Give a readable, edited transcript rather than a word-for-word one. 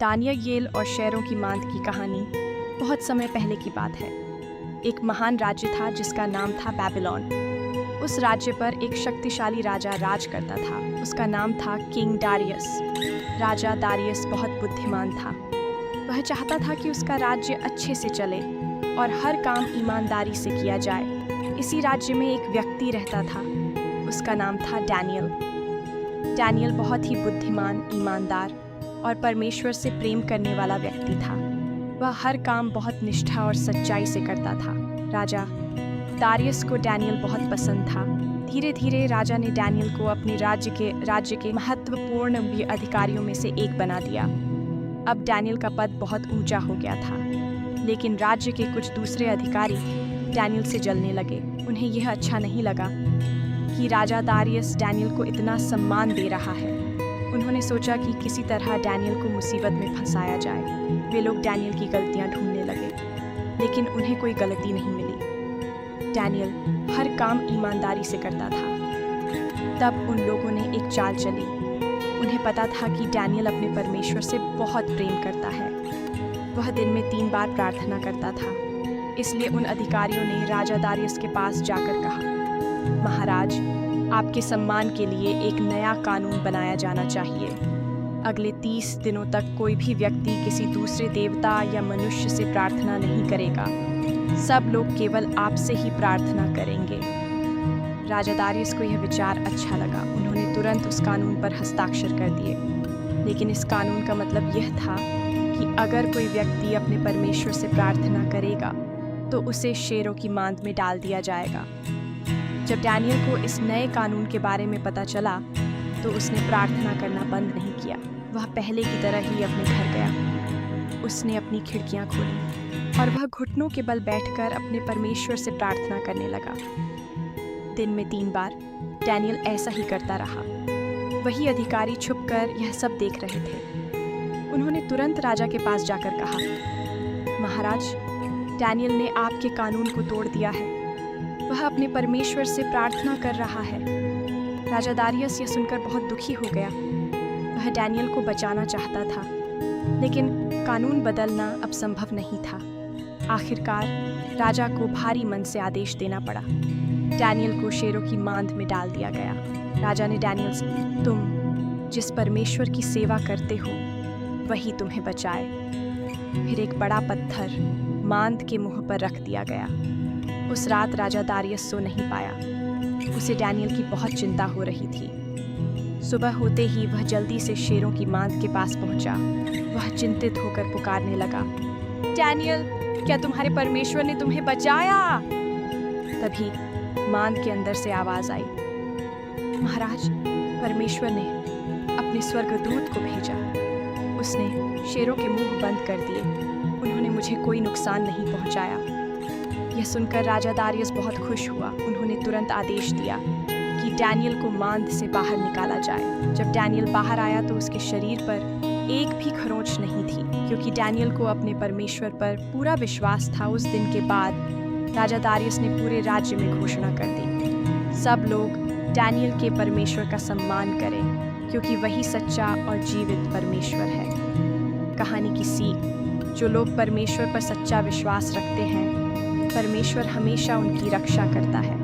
Daniel और शेरों की मांद की कहानी बहुत समय पहले की बात है। एक महान राज्य था जिसका नाम था बेबीलोन। उस राज्य पर एक शक्तिशाली राजा राज करता था। उसका नाम था किंग डारियस। राजा दारियस बहुत बुद्धिमान था। वह चाहता था कि उसका राज्य अच्छे से चले और हर काम ईमानदारी से किया जाए। इसी राज्य में एक व्यक्ति रहता था। उसका नाम था डैनियल। डैनियल बहुत ही बुद्धिमान, ईमानदार और परमेश्वर से प्रेम करने वाला व्यक्ति था। वह हर काम बहुत निष्ठा और सच्चाई से करता था। राजा दारियस को डैनियल बहुत पसंद था। धीरे धीरे राजा ने डैनियल को अपने राज्य के महत्वपूर्ण अधिकारियों में से एक बना दिया। अब डैनियल का पद बहुत ऊंचा हो गया था, लेकिन राज्य के कुछ दूसरे अधिकारी डैनियल से जलने लगे। उन्हें यह अच्छा नहीं लगा कि राजा दारियस डैनियल को इतना सम्मान दे रहा है। उन्होंने सोचा कि किसी तरह डैनियल को मुसीबत में फंसाया जाए। वे लोग डैनियल की गलतियां ढूंढने लगे, लेकिन उन्हें कोई गलती नहीं मिली। डैनियल हर काम ईमानदारी से करता था। तब उन लोगों ने एक चाल चली। उन्हें पता था कि डैनियल अपने परमेश्वर से बहुत प्रेम करता है। वह दिन में 3 बार प्रार्थना करता था। इसलिए उन अधिकारियों ने राजा दारियस के पास जाकर कहा, महाराज, आपके सम्मान के लिए एक नया कानून बनाया जाना चाहिए। अगले 30 दिनों तक कोई भी व्यक्ति किसी दूसरे देवता या मनुष्य से प्रार्थना नहीं करेगा। सब लोग केवल आपसे ही प्रार्थना करेंगे। राजा दारियस को यह विचार अच्छा लगा। उन्होंने तुरंत उस कानून पर हस्ताक्षर कर दिए। लेकिन इस कानून का मतलब यह था कि अगर कोई व्यक्ति अपने परमेश्वर से प्रार्थना करेगा तो उसे शेरों की मांद में डाल दिया जाएगा। जब डैनियल को इस नए कानून के बारे में पता चला तो उसने प्रार्थना करना बंद नहीं किया। वह पहले की तरह ही अपने घर गया। उसने अपनी खिड़कियां खोली और वह घुटनों के बल बैठकर अपने परमेश्वर से प्रार्थना करने लगा। दिन में 3 बार डैनियल ऐसा ही करता रहा। वही अधिकारी छुपकर यह सब देख रहे थे। उन्होंने तुरंत राजा के पास जाकर कहा, महाराज, डैनियल ने आपके कानून को तोड़ दिया है। वह अपने परमेश्वर से प्रार्थना कर रहा है। राजा दारियस यह सुनकर बहुत दुखी हो गया। वह डैनियल को बचाना चाहता था, लेकिन कानून बदलना अब संभव नहीं था। आखिरकार राजा को भारी मन से आदेश देना पड़ा। डैनियल को शेरों की मांद में डाल दिया गया। राजा ने डैनियल से, तुम जिस परमेश्वर की सेवा करते हो वही तुम्हें बचाए। फिर एक बड़ा पत्थर मांद के मुंह पर रख दिया गया। उस रात राजा दारियस सो नहीं पाया। उसे डैनियल की बहुत चिंता हो रही थी। सुबह होते ही वह जल्दी से शेरों की मांद के पास पहुंचा। वह चिंतित होकर पुकारने लगा, डैनियल, क्या तुम्हारे परमेश्वर ने तुम्हें बचाया? तभी मांद के अंदर से आवाज आई, महाराज, परमेश्वर ने अपने स्वर्गदूत को भेजा। उसने शेरों के मुंह बंद कर दिए। उन्होंने मुझे कोई नुकसान नहीं पहुंचाया। यह सुनकर राजा दारियस बहुत खुश हुआ। उन्होंने तुरंत आदेश दिया कि डैनियल को मांद से बाहर निकाला जाए। जब डैनियल बाहर आया तो उसके शरीर पर एक भी खरोंच नहीं थी, क्योंकि डैनियल को अपने परमेश्वर पर पूरा विश्वास था। उस दिन के बाद राजा दारियस ने पूरे राज्य में घोषणा कर दी, सब लोग डैनियल के परमेश्वर का सम्मान करें, क्योंकि वही सच्चा और जीवित परमेश्वर है। कहानी की सीख, जो लोग परमेश्वर पर सच्चा विश्वास रखते हैं, परमेश्वर हमेशा उनकी रक्षा करता है।